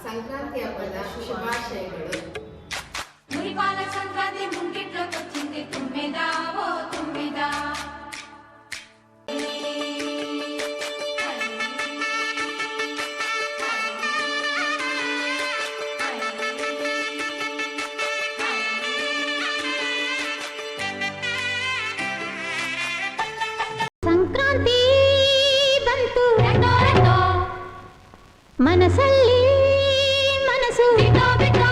ಸಂಕ್ರಾಂತಿ ಹಬ್ಬದ ಶುಭಾಶಯಗಳು. మురిపాల సంక్రాంతి ముంగిట్లోకొచ్చింది తుమ్మెదా ఓ తుమ్మెదా ಸಂಕ್ರಾಂತಿ ಬಂತು ರೆಂಡೋ ರೆಂಡೋ ಮನಸ್ಸಲ್ಲಿ ಮನಸ್ಸು ಬಿಟ್ಟೋ ಬಿಟ್ಟೋ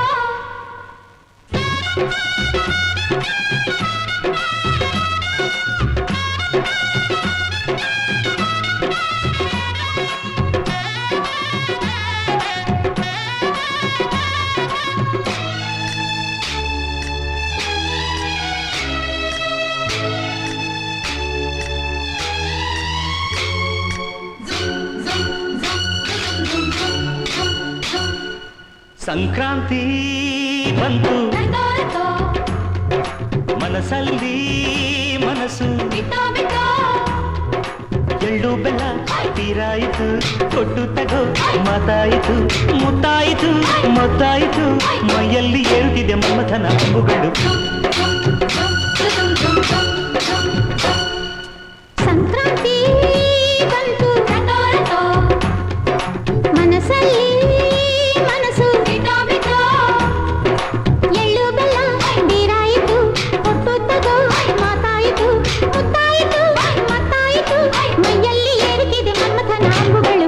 ಸಂಕ್ರಾಂತಿ ಬಂತು ಮನಸ್ಸಲ್ಲಿ ಮನಸ್ಸು ಎಳ್ಳು ಬೆಲ್ಲ ತೀರಾಯಿತು ಕೊಟ್ಟು ತಗೋ ಮಾತಾಯಿತು ಮುತ್ತಾಯಿತು ಮೊತ್ತಾಯಿತು ಮೈಯಲ್ಲಿ ಏಳುತ್ತಿದೆ ಮನ್ಮಥನ ಅಂಬುಗಳು. ಸಂಕ್ರಾಂತಿ ಬಂತು ಮನಸ್ಸಲ್ಲಿ ಮನಸ್ಸು ಎಳ್ಳು ಬೆಲ್ಲ ನೀರಾಯಿತು ಕೊಟ್ಟು ತಗೋ ಮಾತಾಯಿತು ಮುತ್ತಾಯಿತು ಮತ್ತಾಯಿತು ಮೈಯಲ್ಲಿ ಏರುತ್ತಿದೆ ಮನ್ಮಥನ ಅಂಬುಗಳು.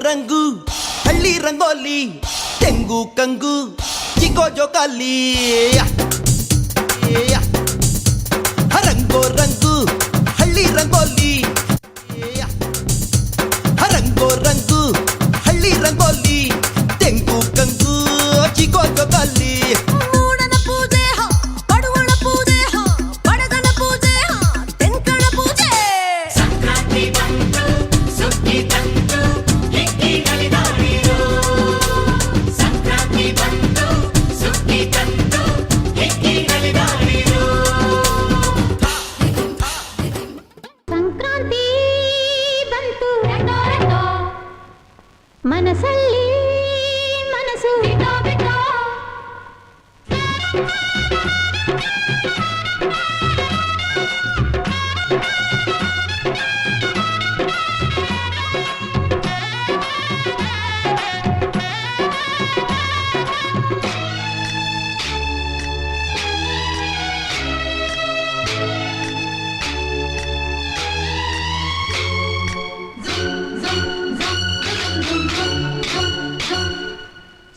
ರಂಗು ಹಳ್ಳಿ ರಂಗೋಲಿ ತೆಂಗು ಕಂಗು ಚಿಕ್ಕೋ ಜೋಕಾಲಿ ರಂಗೋ ರಂಗು ಹಳ್ಳಿ ರಂಗೋಲಿ ರಂಗೋ ರಂಗು ಹಳ್ಳಿ ರಂಗೋಲಿ ತೆಂಗು ಕಂಗು ಚಿಕ್ಕೋ ಜೋಕಾಲಿ. ಮನಸ್ಸಲ್ಲಿ ಮನಸ್ಸು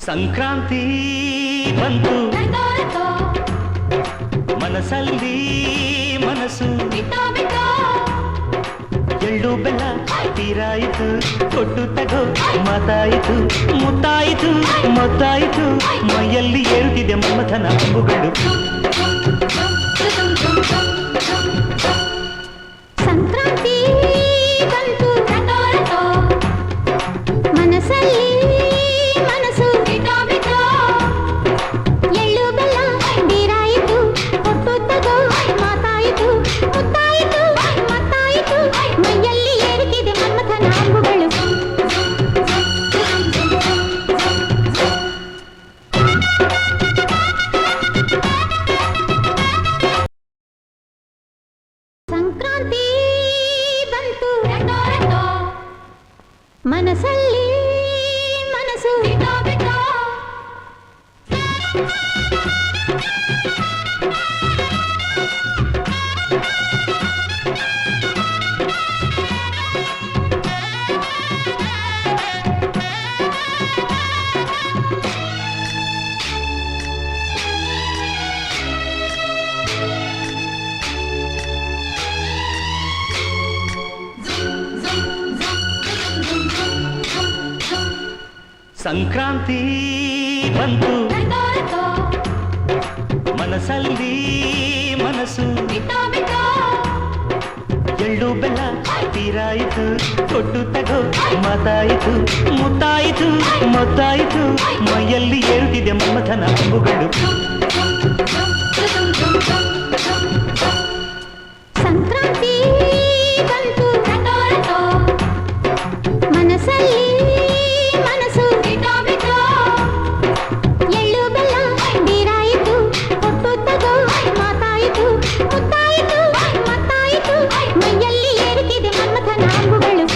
ಸಂಕ್ರಾಂತಿ ಬಂತು ಮನಸ್ಸಲ್ಲಿ ಮನಸ್ಸು ಎಳ್ಳು ಬೆಲ್ಲ ತೀರಾಯಿತು ಕೊಟ್ಟು ತಗೋ ಮಾತಾಯಿತು ಮುತ್ತಾಯಿತು ಮೊತ್ತಾಯಿತು ಮೈಯಲ್ಲಿ ಏಳುತ್ತಿದೆ ಮನ್ಮಥನ ಅಂಬುಗಳು. ಸಂಕ್ರಾಂತಿ ಬಂತು ಮನಸ್ಸಲ್ಲಿ ಮನಸ್ಸು ಎಳ್ಳು ಬೆಲ್ಲ ನೀರಾಯಿತು ಕೊಟ್ಟು ತಗೋ ಮಾತಾಯಿತು ಮುತ್ತಾಯಿತು ಮತ್ತಾಯಿತು ಮೈಯಲ್ಲಿ ಏರುತ್ತಿದೆ ಮನ್ಮಥನ ಅಂಬುಗಳು. ಸಂಕ್ರಾಂತಿ ಬಂತು ಮನಸ್ಸಲ್ಲಿ ಮನಸ್ಸು ಸಂಕ್ರಾಂತಿ ಬಂತು ರತೋ ರತೋ ಮನಸ್ಸಲ್ಲಿ ಮನಸ್ಸು ಬಿತ್ತೋ ಬಿತ್ತೋ ಎಳ್ಳು ಬೆಲ್ಲ ತೀರಾಯಿತು ಕೊಟ್ಟು ತಗೋ ಮಾತಾಯಿತು ಮುತ್ತಾಯಿತು ಮೊತ್ತಾಯಿತು ಮೈಯಲ್ಲಿ ಏರುತ್ತಿದೆ ಮಮಥನ ಅಂಬುಗಳು ಸಂಕ್ರಾಂತಿ ಬಂತು ರತೋ ರತೋ ಮನಸ್ಸಲ್ಲಿ ಮನಸ್ಸು ಬಿತ್ತೋ ಬಿತ್ತೋ ಎಳ್ಳು ಬೆಲ್ಲ ನೀರಾಯಿತು ಕೊಟ್ಟು ತಗೋ ಮಾತಾಯಿತು ಮುತ್ತಾಯಿತು ಮತ್ತಾಯಿತು ಮೈಯಲ್ಲಿ ಏರುತ್ತಿದೆ ಮನ್ಮಥನ ಅಂಬುಗಳು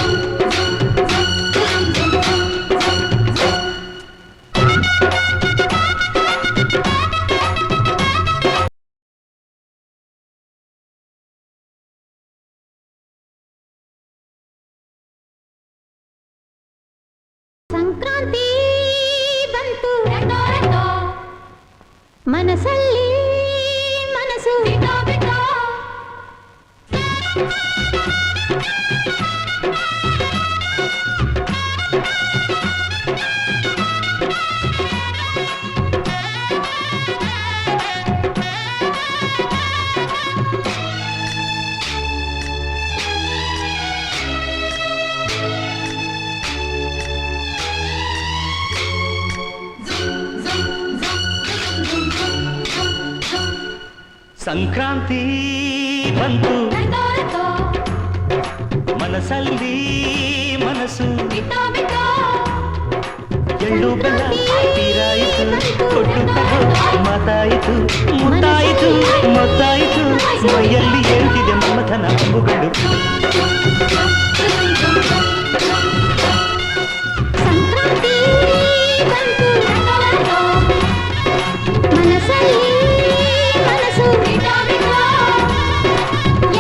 ಸಂಕ್ರಾಂತಿ ಬಂತು ರತೋ ರತೋ ಮನಸ್ಸಲ್ಲಿ ಮನಸ್ಸು ಬಿತ್ತೋ ಬಿತ್ತೋ ಸಂಕ್ರಾಂತಿ ಬಂತು ರತೋ ರತೋ ಮನಸ್ಸಲ್ಲಿ ಮನಸ್ಸು ಬಿತ್ತೋ ಬಿತ್ತೋ ಎಳ್ಳು ಬೆಲ್ಲ ತೀರಾಯಿತು ಕೊಟ್ಟು ತಗೋ ಮಾತಾಯಿತು ಮುತ್ತಾಯಿತು ಮೊತ್ತಾಯಿತು ಮೈಯಲ್ಲಿ ಏರುತ್ತಿದೆ ಮಮಥನ ಅಂಬುಗಳು ಸಂಕ್ರಾಂತಿ ಬಂತು ರತೋ ರತೋ ಮನಸ್ಸಲ್ಲಿ ಮನಸ್ಸು ಬಿತ್ತೋ ಬಿತ್ತೋ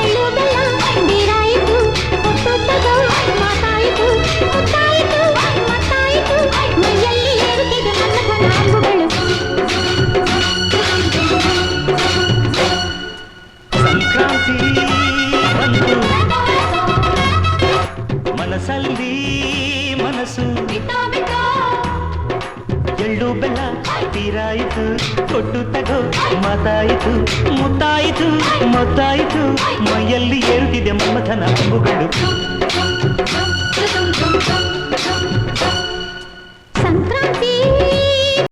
ಎಳ್ಳು ಬೆಲ್ಲ ನೀರಾಯಿತು ಕೊಟ್ಟು ತಗೋ ಮಾತಾಯಿತು ಮುತ್ತಾಯಿತು ಮತ್ತಾಯಿತು ಮೈಯಲ್ಲಿ ಏರುತ್ತಿದೆ ಮನ್ಮಥನ ಅಂಬುಗಳು ಸಂಕ್ರಾಂತಿ ಬಂತು ರತೋ ರತೋ ಮನಸ್ಸಲ್ಲಿ ಮನಸ್ಸು ಬಿತ್ತೋ ಬಿತ್ತೋ ಎಳ್ಳು ಬೆಲ್ಲ ತೀರಾಯಿತು ಕೊಟ್ಟು ತಗೋ ಮಾತಾಯಿತು ಮುತ್ತಾಯಿತು ಮೊತ್ತಾಯಿತು ಮೈಯಲ್ಲಿ ಏರುತ್ತಿದೆ ಮಮಥನ ಅಂಬುಗಳು